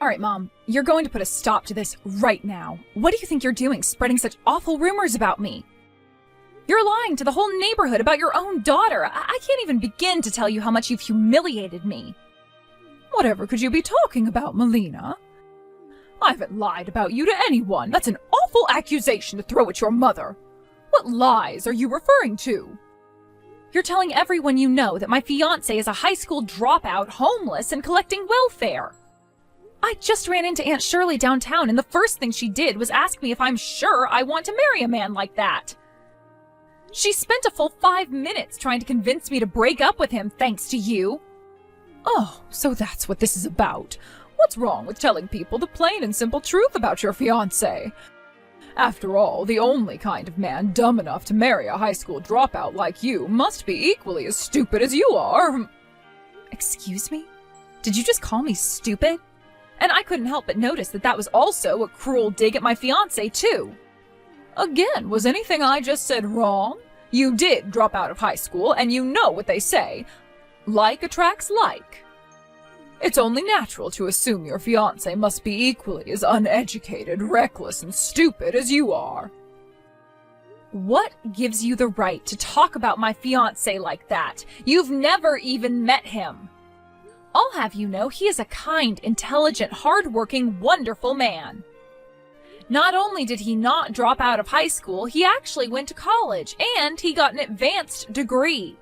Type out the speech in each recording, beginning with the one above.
All right, Mom, you're going to put a stop to this right now. What do you think you're doing, spreading such awful rumors about me? You're lying to the whole neighborhood about your own daughter. I can't even begin to tell you how much you've humiliated me. Whatever could you be talking about, Melina? I haven't lied about you to anyone. That's an awful accusation to throw at your mother. What lies are you referring to? You're telling everyone you know that my fiancé is a high school dropout, homeless, and collecting welfare. I just ran into Aunt Shirley downtown, and the first thing she did was ask me if I'm sure I want to marry a man like that. She spent a full 5 minutes trying to convince me to break up with him, thanks to you. Oh, so that's what this is about. What's wrong with telling people the plain and simple truth about your fiancé? After all, the only kind of man dumb enough to marry a high school dropout like you must be equally as stupid as you are. Excuse me? Did you just call me stupid? And I couldn't help but notice that that was also a cruel dig at my fiancé, too. Again, was anything I just said wrong? You did drop out of high school, and you know what they say. Like attracts like. It's only natural to assume your fiancé must be equally as uneducated, reckless, and stupid as you are. What gives you the right to talk about my fiancé like that? You've never even met him. I'll have you know he is a kind, intelligent, hard-working, wonderful man. Not only did he not drop out of high school, he actually went to college, and he got an advanced degree.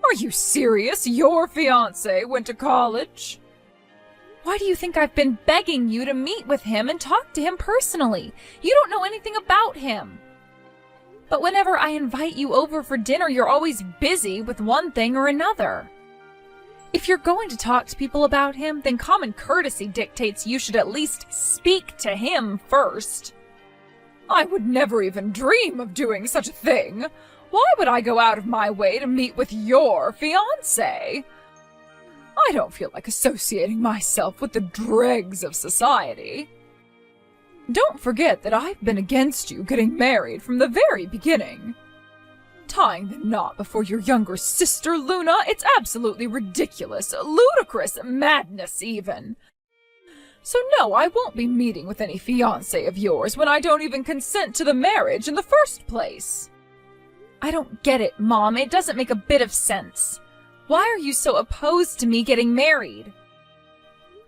Are you serious? Your fiancé went to college? Why do you think I've been begging you to meet with him and talk to him personally? You don't know anything about him. But whenever I invite you over for dinner, you're always busy with one thing or another. If you're going to talk to people about him, then common courtesy dictates you should at least speak to him first. I would never even dream of doing such a thing. Why would I go out of my way to meet with your fiancé? I don't feel like associating myself with the dregs of society. Don't forget that I've been against you getting married from the very beginning. Tying the knot before your younger sister, Luna, it's absolutely ridiculous, ludicrous, madness even. So no, I won't be meeting with any fiancé of yours when I don't even consent to the marriage in the first place. I don't get it, Mom. It doesn't make a bit of sense. Why are you so opposed to me getting married?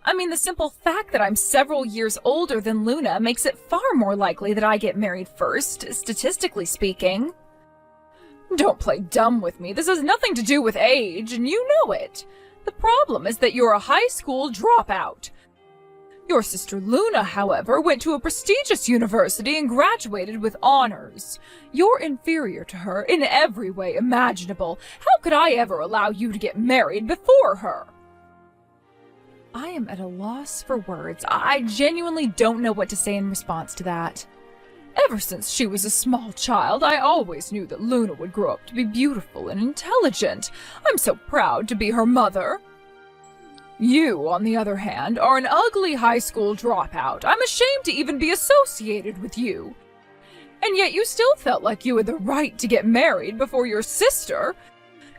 I mean, the simple fact that I'm several years older than Luna makes it far more likely that I get married first, statistically speaking. Don't play dumb with me. This has nothing to do with age, and you know it. The problem is that you're a high school dropout. Your sister Luna, however, went to a prestigious university and graduated with honors. You're inferior to her in every way imaginable. How could I ever allow you to get married before her? I am at a loss for words. I genuinely don't know what to say in response to that. Ever since she was a small child, I always knew that Luna would grow up to be beautiful and intelligent. I'm so proud to be her mother. You, on the other hand, are an ugly high school dropout. I'm ashamed to even be associated with you. And yet you still felt like you had the right to get married before your sister.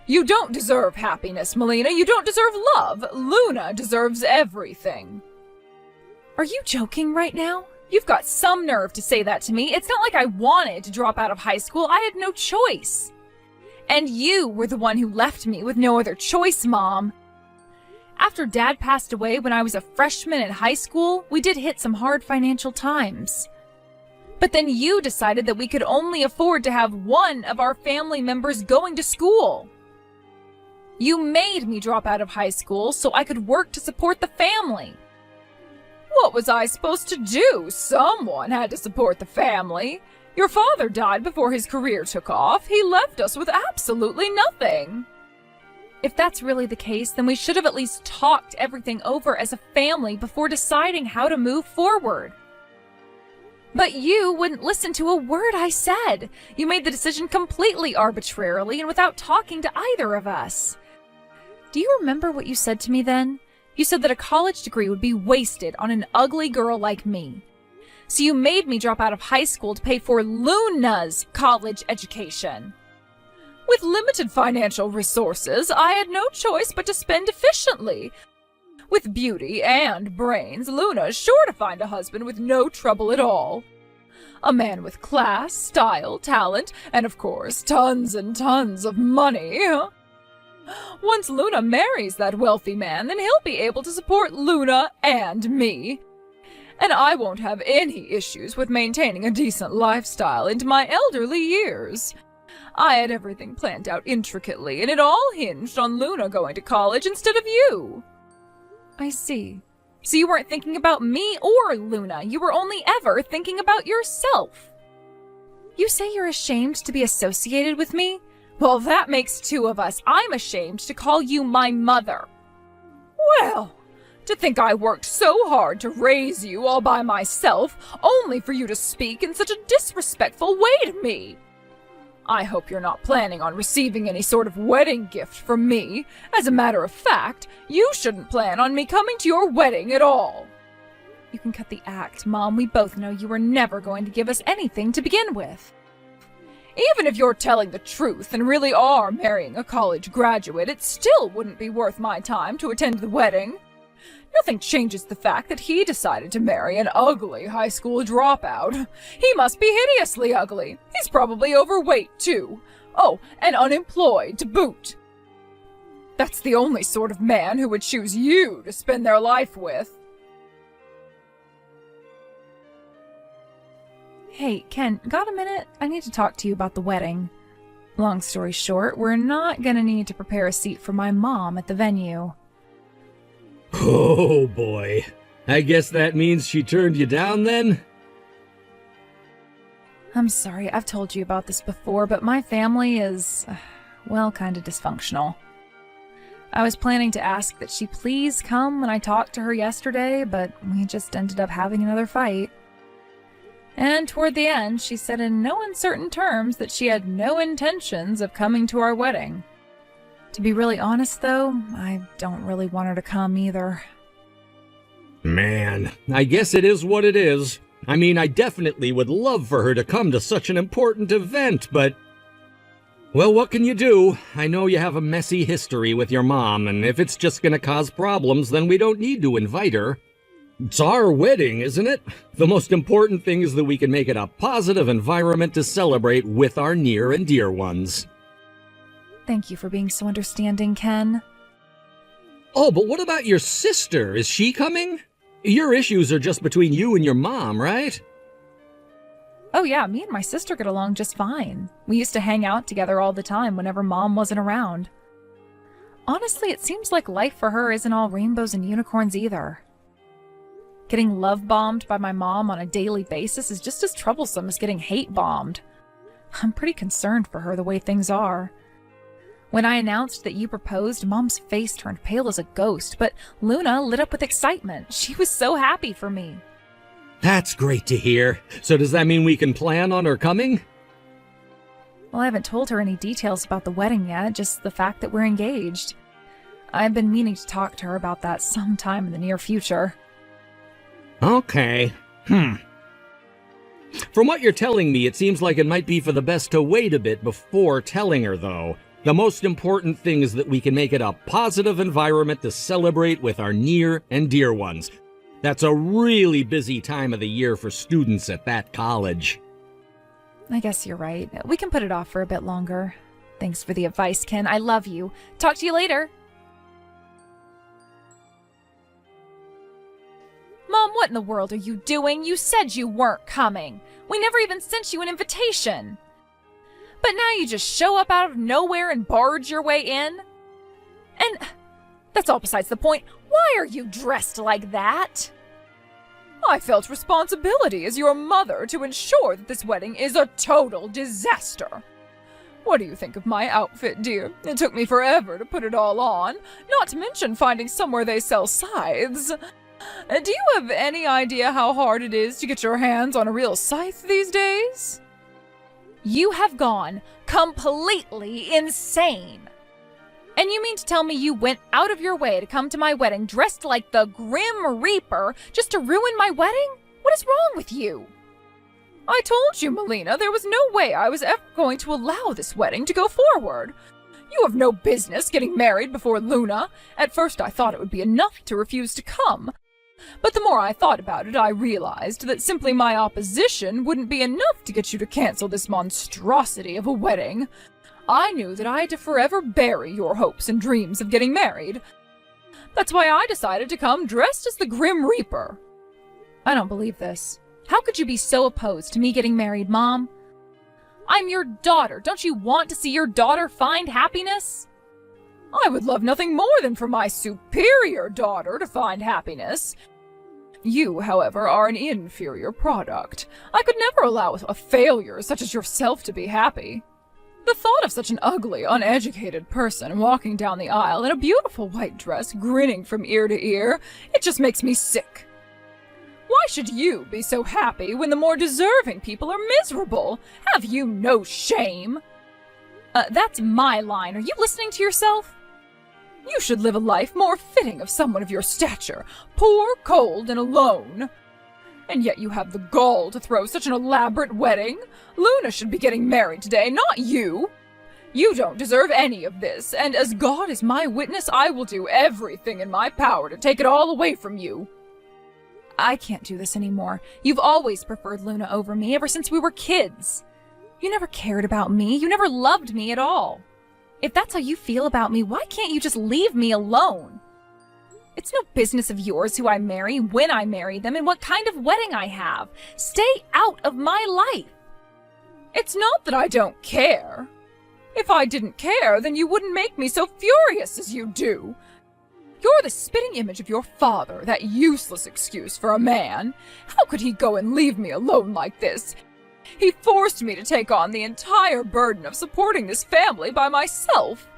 You don't deserve happiness, Melina. You don't deserve love. Luna deserves everything. Are you joking right now? You've got some nerve to say that to me. It's not like I wanted to drop out of high school. I had no choice. And you were the one who left me with no other choice, Mom. After Dad passed away when I was a freshman in high school, we did hit some hard financial times. But then you decided that we could only afford to have one of our family members going to school. You made me drop out of high school so I could work to support the family. What was I supposed to do? Someone had to support the family. Your father died before his career took off. He left us with absolutely nothing. If that's really the case, then we should have at least talked everything over as a family before deciding how to move forward. But you wouldn't listen to a word I said. You made the decision completely arbitrarily and without talking to either of us. Do you remember what you said to me then? You said that a college degree would be wasted on an ugly girl like me. So you made me drop out of high school to pay for Luna's college education. With limited financial resources, I had no choice but to spend efficiently. With beauty and brains, Luna's sure to find a husband with no trouble at all. A man with class, style, talent, and of course, tons and tons of money. Once Luna marries that wealthy man, then he'll be able to support Luna and me. And I won't have any issues with maintaining a decent lifestyle into my elderly years. I had everything planned out intricately, and it all hinged on Luna going to college instead of you. I see. So you weren't thinking about me or Luna. You were only ever thinking about yourself. You say you're ashamed to be associated with me? Well, that makes two of us. I'm ashamed to call you my mother. Well, to think I worked so hard to raise you all by myself, only for you to speak in such a disrespectful way to me. I hope you're not planning on receiving any sort of wedding gift from me. As a matter of fact, you shouldn't plan on me coming to your wedding at all. You can cut the act, Mom. We both know you were never going to give us anything to begin with. Even if you're telling the truth and really are marrying a college graduate, it still wouldn't be worth my time to attend the wedding. Nothing changes the fact that he decided to marry an ugly high school dropout. He must be hideously ugly. He's probably overweight, too. Oh, and unemployed to boot. That's the only sort of man who would choose you to spend their life with. Hey, Ken, got a minute? I need to talk to you about the wedding. Long story short, we're not gonna need to prepare a seat for my mom at the venue. Oh boy. I guess that means she turned you down then? I'm sorry, I've told you about this before, but my family is, well, kind of dysfunctional. I was planning to ask that she please come when I talked to her yesterday, but we just ended up having another fight. And toward the end, she said in no uncertain terms that she had no intentions of coming to our wedding. To be really honest, though, I don't really want her to come either. Man, I guess it is what it is. I mean, I definitely would love for her to come to such an important event, but... Well, what can you do? I know you have a messy history with your mom, and if it's just gonna cause problems, then we don't need to invite her. It's our wedding, isn't it? The most important thing is that we can make it a positive environment to celebrate with our near and dear ones. Thank you for being so understanding, Ken. Oh, but what about your sister? Is she coming? Your issues are just between you and your mom, right? Oh yeah, me and my sister get along just fine. We used to hang out together all the time whenever Mom wasn't around. Honestly, it seems like life for her isn't all rainbows and unicorns either. Getting love-bombed by my mom on a daily basis is just as troublesome as getting hate-bombed. I'm pretty concerned for her the way things are. When I announced that you proposed, Mom's face turned pale as a ghost, but Luna lit up with excitement. She was so happy for me. That's great to hear. So does that mean we can plan on her coming? Well, I haven't told her any details about the wedding yet, just the fact that we're engaged. I've been meaning to talk to her about that sometime in the near future. Okay. From what you're telling me, it seems like it might be for the best to wait a bit before telling her, though. The most important thing is that we can make it a positive environment to celebrate with our near and dear ones. That's a really busy time of the year for students at that college. I guess you're right. We can put it off for a bit longer. Thanks for the advice, Ken. I love you. Talk to you later. Mom, what in the world are you doing? You said you weren't coming. We never even sent you an invitation. But now you just show up out of nowhere and barge your way in? And that's all besides the point. Why are you dressed like that? I felt responsibility as your mother to ensure that this wedding is a total disaster. What do you think of my outfit, dear? It took me forever to put it all on, not to mention finding somewhere they sell scythes. Do you have any idea how hard it is to get your hands on a real scythe these days? You have gone completely insane. And you mean to tell me you went out of your way to come to my wedding dressed like the Grim Reaper just to ruin my wedding? What is wrong with you? I told you, Melina, there was no way I was ever going to allow this wedding to go forward. You have no business getting married before Luna. At first I thought it would be enough to refuse to come. But the more I thought about it, I realized that simply my opposition wouldn't be enough to get you to cancel this monstrosity of a wedding. I knew that I had to forever bury your hopes and dreams of getting married. That's why I decided to come dressed as the Grim Reaper. I don't believe this. How could you be so opposed to me getting married, Mom? I'm your daughter. Don't you want to see your daughter find happiness? I would love nothing more than for my superior daughter to find happiness. You, however, are an inferior product. I could never allow a failure such as yourself to be happy. The thought of such an ugly, uneducated person walking down the aisle in a beautiful white dress, grinning from ear to ear, it just makes me sick. Why should you be so happy when the more deserving people are miserable? Have you no shame? That's my line. Are you listening to yourself? You should live a life more fitting of someone of your stature, poor, cold, and alone. And yet you have the gall to throw such an elaborate wedding. Luna should be getting married today, not you. You don't deserve any of this, and as God is my witness, I will do everything in my power to take it all away from you. I can't do this anymore. You've always preferred Luna over me ever since we were kids. You never cared about me. You never loved me at all. If that's how you feel about me, why can't you just leave me alone? It's no business of yours who I marry, when I marry them, and what kind of wedding I have. Stay out of my life. It's not that I don't care. If I didn't care, then you wouldn't make me so furious as you do. You're the spitting image of your father, that useless excuse for a man. How could he go and leave me alone like this? He forced me to take on the entire burden of supporting this family by myself.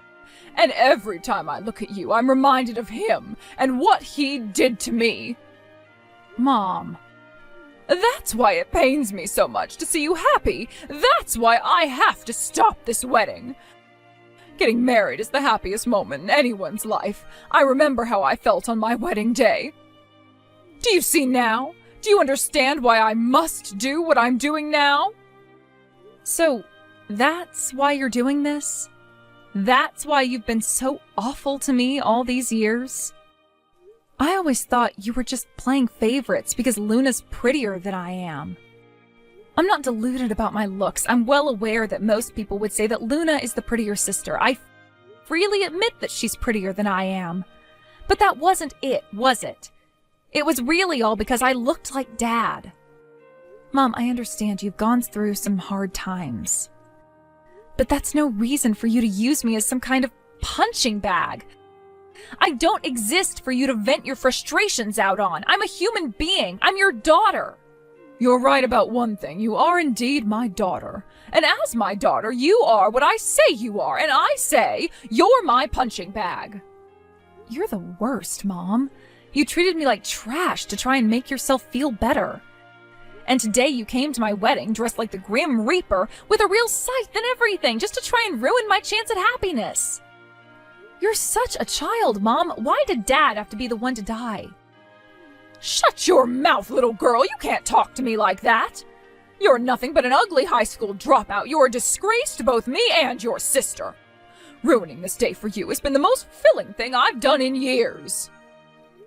And every time I look at you, I'm reminded of him and what he did to me. Mom, that's why it pains me so much to see you happy. That's why I have to stop this wedding. Getting married is the happiest moment in anyone's life. I remember how I felt on my wedding day. Do you see now? Do you understand why I must do what I'm doing now? So, that's why you're doing this? That's why you've been so awful to me all these years? I always thought you were just playing favorites because Luna's prettier than I am. I'm not deluded about my looks. I'm well aware that most people would say that Luna is the prettier sister. I freely admit that she's prettier than I am. But that wasn't it, was it? It was really all because I looked like Dad. Mom, I understand you've gone through some hard times. But that's no reason for you to use me as some kind of punching bag. I don't exist for you to vent your frustrations out on. I'm a human being. I'm your daughter. You're right about one thing. You are indeed my daughter. And as my daughter, you are what I say you are. And I say you're my punching bag. You're the worst, Mom. You treated me like trash to try and make yourself feel better. And today you came to my wedding dressed like the Grim Reaper with a real scythe and everything just to try and ruin my chance at happiness. You're such a child, Mom. Why did Dad have to be the one to die? Shut your mouth, little girl. You can't talk to me like that. You're nothing but an ugly high school dropout. You're a disgrace to both me and your sister. Ruining this day for you has been the most fulfilling thing I've done in years.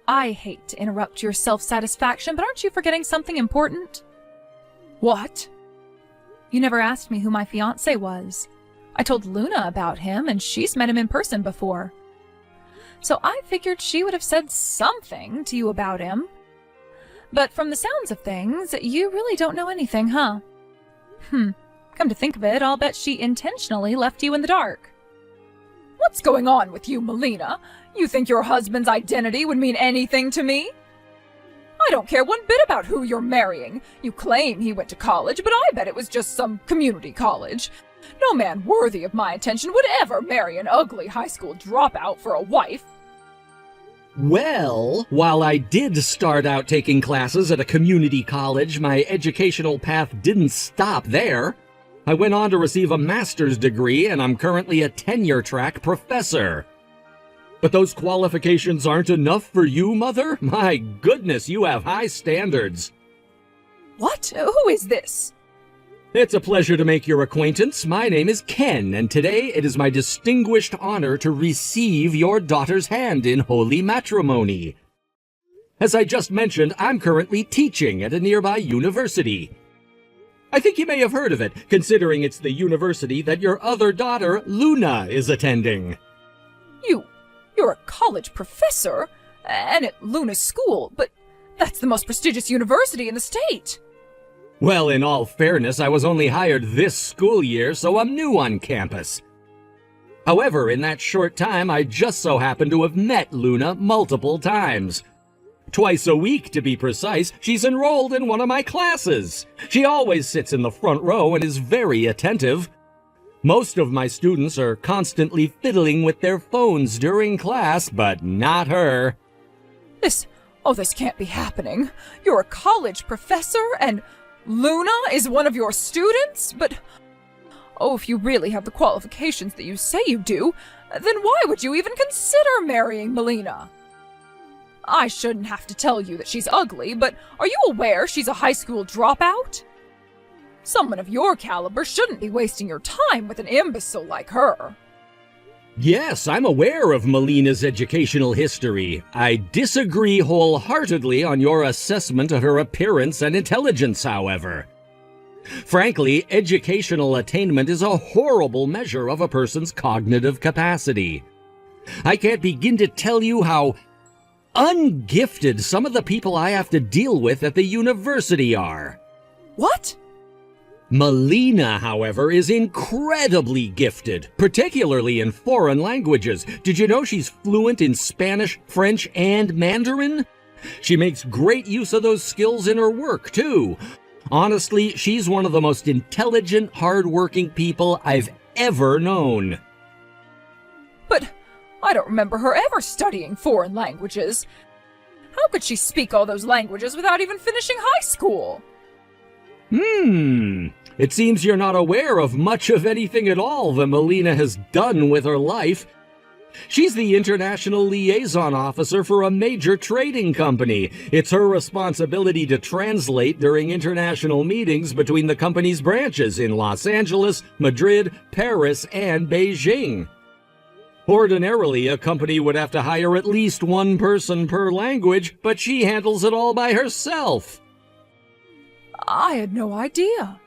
I hate to interrupt your self-satisfaction, but aren't you forgetting something important? What? You never asked me who my fiancé was. I told Luna about him, and she's met him in person before. So I figured she would have said something to you about him. But from the sounds of things, you really don't know anything, huh? Come to think of it, I'll bet she intentionally left you in the dark. What's going on with you, Melina? You think your husband's identity would mean anything to me? I don't care one bit about who you're marrying. You claim he went to college, but I bet it was just some community college. No man worthy of my attention would ever marry an ugly high school dropout for a wife. Well, while I did start out taking classes at a community college, my educational path didn't stop there. I went on to receive a master's degree, and I'm currently a tenure-track professor. But those qualifications aren't enough for you, Mother? My goodness, you have high standards. What? Who is this? It's a pleasure to make your acquaintance. My name is Ken, and today it is my distinguished honor to receive your daughter's hand in holy matrimony. As I just mentioned, I'm currently teaching at a nearby university. I think you may have heard of it, considering it's the university that your other daughter, Luna, is attending. You're a college professor, and at Luna's school, but that's the most prestigious university in the state. Well, in all fairness, I was only hired this school year, so I'm new on campus. However, in that short time, I just so happened to have met Luna multiple times. Twice a week, to be precise, she's enrolled in one of my classes. She always sits in the front row and is very attentive. Most of my students are constantly fiddling with their phones during class, but not her. This can't be happening. You're a college professor, and Luna is one of your students? But, if you really have the qualifications that you say you do, then why would you even consider marrying Melina? I shouldn't have to tell you that she's ugly, but are you aware she's a high school dropout? Someone of your caliber shouldn't be wasting your time with an imbecile like her. Yes, I'm aware of Melina's educational history. I disagree wholeheartedly on your assessment of her appearance and intelligence, however. Frankly, educational attainment is a horrible measure of a person's cognitive capacity. I can't begin to tell you how ungifted some of the people I have to deal with at the university are. What? Melina, however, is incredibly gifted, particularly in foreign languages. Did you know she's fluent in Spanish, French, and Mandarin? She makes great use of those skills in her work, too. Honestly, she's one of the most intelligent, hard-working people I've ever known. But I don't remember her ever studying foreign languages. How could she speak all those languages without even finishing high school? It seems you're not aware of much of anything at all that Melina has done with her life. She's the international liaison officer for a major trading company. It's her responsibility to translate during international meetings between the company's branches in Los Angeles, Madrid, Paris, and Beijing. Ordinarily, a company would have to hire at least one person per language, but she handles it all by herself. I had no idea.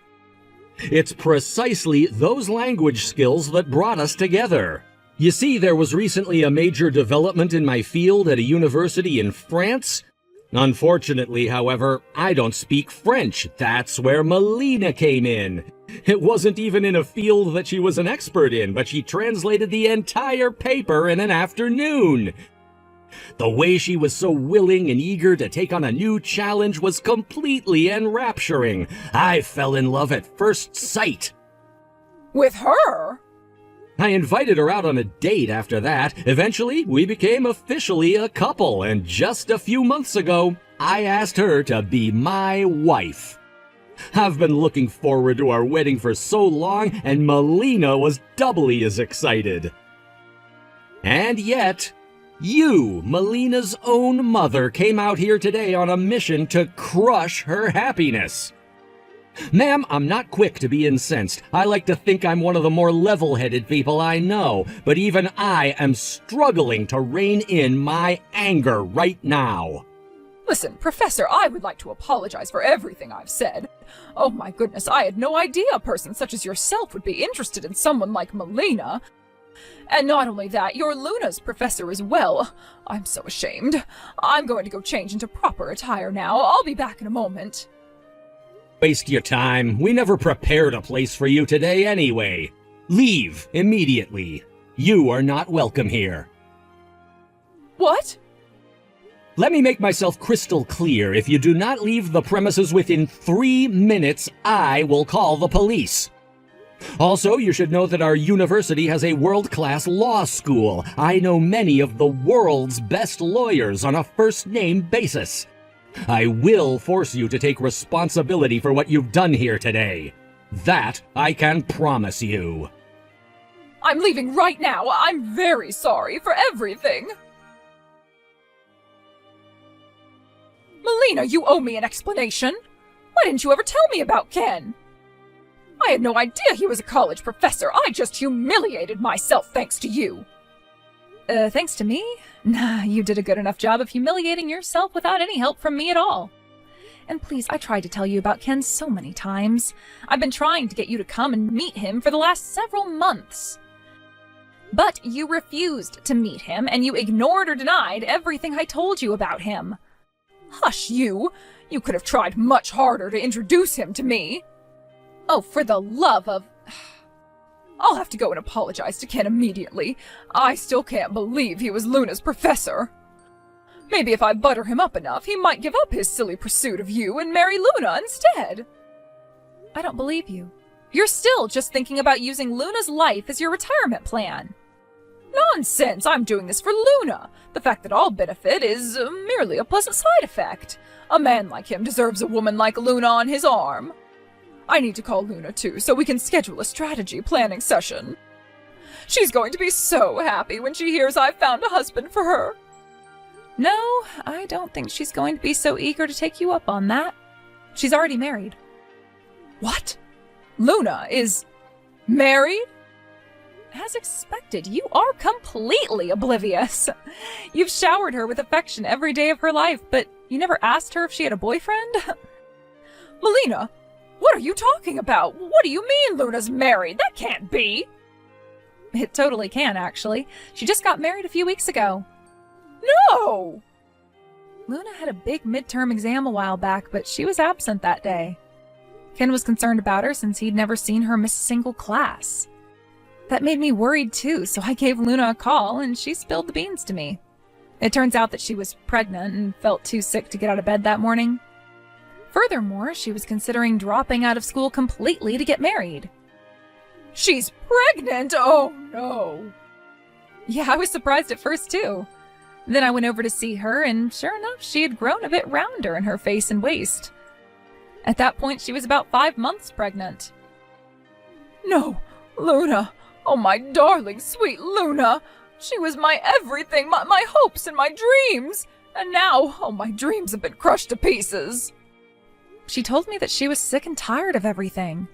It's precisely those language skills that brought us together. You see, there was recently a major development in my field at a university in France. Unfortunately, however, I don't speak French. That's where Melina came in. It wasn't even in a field that she was an expert in, but she translated the entire paper in an afternoon. The way she was so willing and eager to take on a new challenge was completely enrapturing. I fell in love at first sight. With her? I invited her out on a date after that. Eventually, we became officially a couple, and just a few months ago, I asked her to be my wife. I've been looking forward to our wedding for so long, and Melina was doubly as excited. And yet, you, Melina's own mother, came out here today on a mission to crush her happiness. Ma'am, I'm not quick to be incensed. I like to think I'm one of the more level-headed people I know, but even I am struggling to rein in my anger right now. Listen, Professor, I would like to apologize for everything I've said. Oh my goodness, I had no idea a person such as yourself would be interested in someone like Melina. And not only that, you're Luna's professor as well. I'm so ashamed. I'm going to go change into proper attire now. I'll be back in a moment. Waste your time. We never prepared a place for you today anyway. Leave immediately. You are not welcome here. What? Let me make myself crystal clear. If you do not leave the premises within 3 minutes, I will call the police. Also, you should know that our university has a world-class law school. I know many of the world's best lawyers on a first-name basis. I will force you to take responsibility for what you've done here today. That I can promise you. I'm leaving right now. I'm very sorry for everything. Melina, you owe me an explanation. Why didn't you ever tell me about Ken? I had no idea he was a college professor. I just humiliated myself thanks to you. Thanks to me? Nah, you did a good enough job of humiliating yourself without any help from me at all. And please, I tried to tell you about Ken so many times. I've been trying to get you to come and meet him for the last several months. But you refused to meet him, and you ignored or denied everything I told you about him. Hush, you! You could have tried much harder to introduce him to me. Oh, for the love of... I'll have to go and apologize to Ken immediately. I still can't believe he was Luna's professor. Maybe if I butter him up enough, he might give up his silly pursuit of you and marry Luna instead. I don't believe you. You're still just thinking about using Luna's life as your retirement plan. Nonsense! I'm doing this for Luna. The fact that I'll benefit is merely a pleasant side effect. A man like him deserves a woman like Luna on his arm. I need to call Luna too, so we can schedule a strategy planning session. She's going to be so happy when she hears I've found a husband for her. No, I don't think she's going to be so eager to take you up on that. She's already married. What? Luna is married? As expected, you are completely oblivious. You've showered her with affection every day of her life, but you never asked her if she had a boyfriend? Melina, what are you talking about? What do you mean Luna's married? That can't be. It totally can, actually. She just got married a few weeks ago. No! Luna had a big midterm exam a while back, but she was absent that day. Ken was concerned about her since he'd never seen her miss a single class. That made me worried too, so I gave Luna a call and she spilled the beans to me. It turns out that she was pregnant and felt too sick to get out of bed that morning. Furthermore, she was considering dropping out of school completely to get married. She's pregnant? Oh no! Yeah, I was surprised at first too. Then I went over to see her, and sure enough, she had grown a bit rounder in her face and waist. At that point, she was about 5 months pregnant. No, Luna! Oh, my darling, sweet Luna! She was my everything, my hopes and my dreams! And now, oh, my dreams have been crushed to pieces. She told me that she was sick and tired of everything.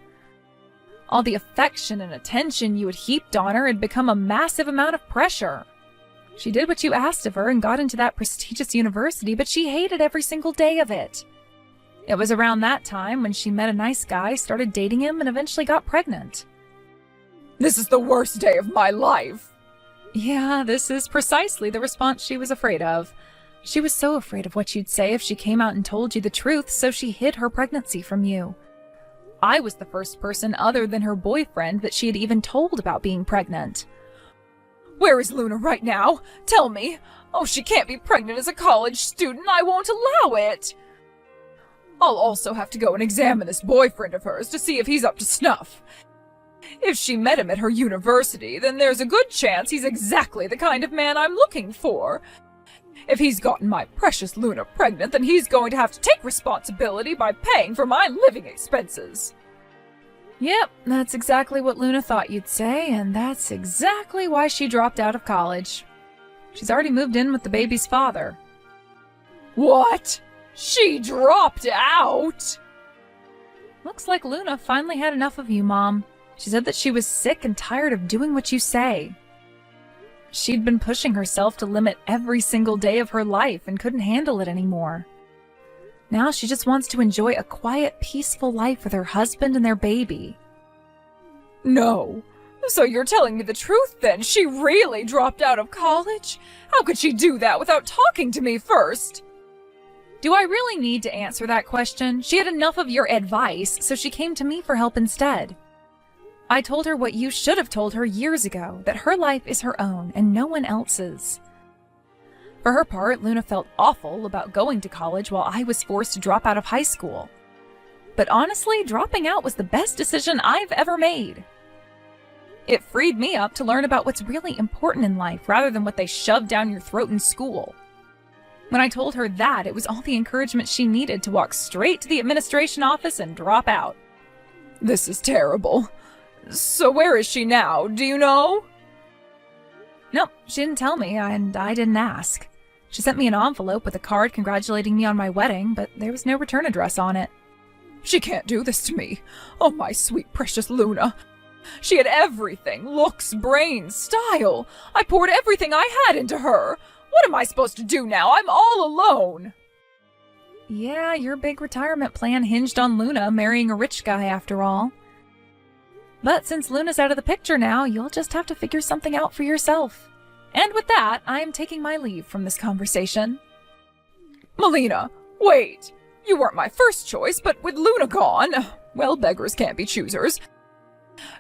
All the affection and attention you had heaped on her had become a massive amount of pressure. She did what you asked of her and got into that prestigious university, but she hated every single day of it. It was around that time when she met a nice guy, started dating him, and eventually got pregnant. This is the worst day of my life. Yeah, this is precisely the response she was afraid of. She was so afraid of what you'd say if she came out and told you the truth, so she hid her pregnancy from you. I was the first person other than her boyfriend that she had even told about being pregnant. Where is Luna right now? Tell me. Oh, she can't be pregnant as a college student. I won't allow it. I'll also have to go and examine this boyfriend of hers to see if he's up to snuff. If she met him at her university, then there's a good chance he's exactly the kind of man I'm looking for. If he's gotten my precious Luna pregnant, then he's going to have to take responsibility by paying for my living expenses. Yep, that's exactly what Luna thought you'd say, and that's exactly why she dropped out of college. She's already moved in with the baby's father. What? She dropped out? Looks like Luna finally had enough of you, Mom. She said that she was sick and tired of doing what you say. She'd been pushing herself to limit every single day of her life and couldn't handle it anymore. Now she just wants to enjoy a quiet, peaceful life with her husband and their baby. No. So you're telling me the truth then? She really dropped out of college? How could she do that without talking to me first? Do I really need to answer that question? She had enough of your advice, so she came to me for help instead. I told her what you should have told her years ago, that her life is her own and no one else's. For her part, Luna felt awful about going to college while I was forced to drop out of high school. But honestly, dropping out was the best decision I've ever made. It freed me up to learn about what's really important in life rather than what they shoved down your throat in school. When I told her that, it was all the encouragement she needed to walk straight to the administration office and drop out. This is terrible. So where is she now? Do you know? Nope, she didn't tell me, and I didn't ask. She sent me an envelope with a card congratulating me on my wedding, but there was no return address on it. She can't do this to me. Oh, my sweet, precious Luna. She had everything. Looks, brains, style. I poured everything I had into her. What am I supposed to do now? I'm all alone. Yeah, your big retirement plan hinged on Luna marrying a rich guy after all. But since Luna's out of the picture now, you'll just have to figure something out for yourself. And with that, I am taking my leave from this conversation. Melina, wait! You weren't my first choice, but with Luna gone, well, beggars can't be choosers.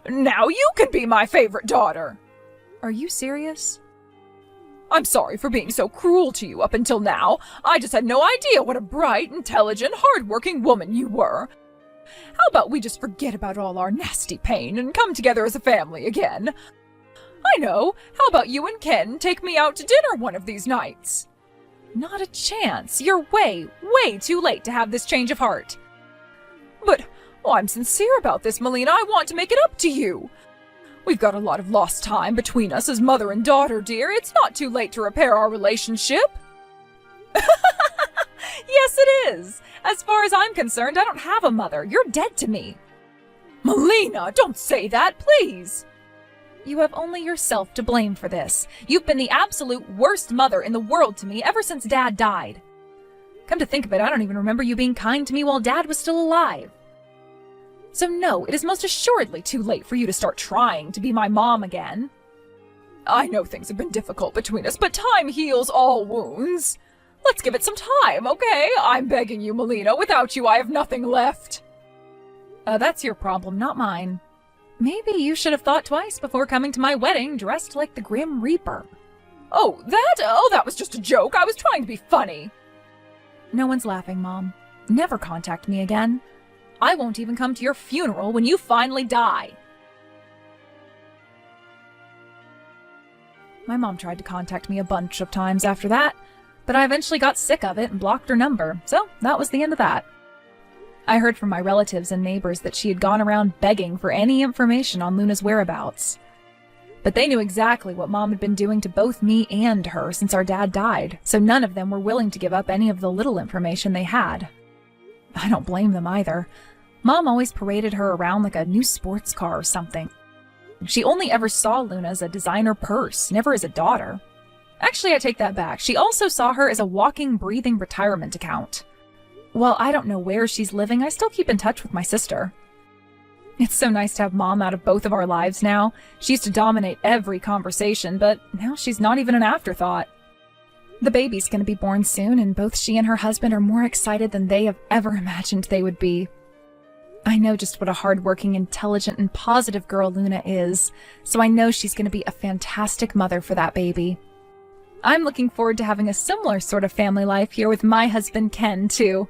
Now you can be my favorite daughter! Are you serious? I'm sorry for being so cruel to you up until now. I just had no idea what a bright, intelligent, hard-working woman you were. How about we just forget about all our nasty pain and come together as a family again? I know. How about you and Ken take me out to dinner one of these nights? Not a chance. You're way too late to have this change of heart. But, I'm sincere about this, Melina. I want to make it up to you. We've got a lot of lost time between us as mother and daughter, dear. It's not too late to repair our relationship. Yes, it is. As far as I'm concerned, I don't have a mother. You're dead to me. Melina, don't say that, please. You have only yourself to blame for this. You've been the absolute worst mother in the world to me ever since Dad died. Come to think of it, I don't even remember you being kind to me while Dad was still alive. So no, it is most assuredly too late for you to start trying to be my mom again. I know things have been difficult between us, but time heals all wounds. Let's give it some time, okay? I'm begging you, Melina. Without you, I have nothing left. That's your problem, not mine. Maybe you should have thought twice before coming to my wedding dressed like the Grim Reaper. Oh, that was just a joke. I was trying to be funny. No one's laughing, Mom. Never contact me again. I won't even come to your funeral when you finally die. My mom tried to contact me a bunch of times after that, but I eventually got sick of it and blocked her number, so that was the end of that. I heard from my relatives and neighbors that she had gone around begging for any information on Luna's whereabouts. But they knew exactly what Mom had been doing to both me and her since our dad died, so none of them were willing to give up any of the little information they had. I don't blame them either. Mom always paraded her around like a new sports car or something. She only ever saw Luna as a designer purse, never as a daughter. Actually, I take that back. She also saw her as a walking, breathing retirement account. While I don't know where she's living, I still keep in touch with my sister. It's so nice to have Mom out of both of our lives now. She used to dominate every conversation, but now she's not even an afterthought. The baby's going to be born soon, and both she and her husband are more excited than they have ever imagined they would be. I know just what a hardworking, intelligent, and positive girl Luna is, so I know she's going to be a fantastic mother for that baby. I'm looking forward to having a similar sort of family life here with my husband Ken, too.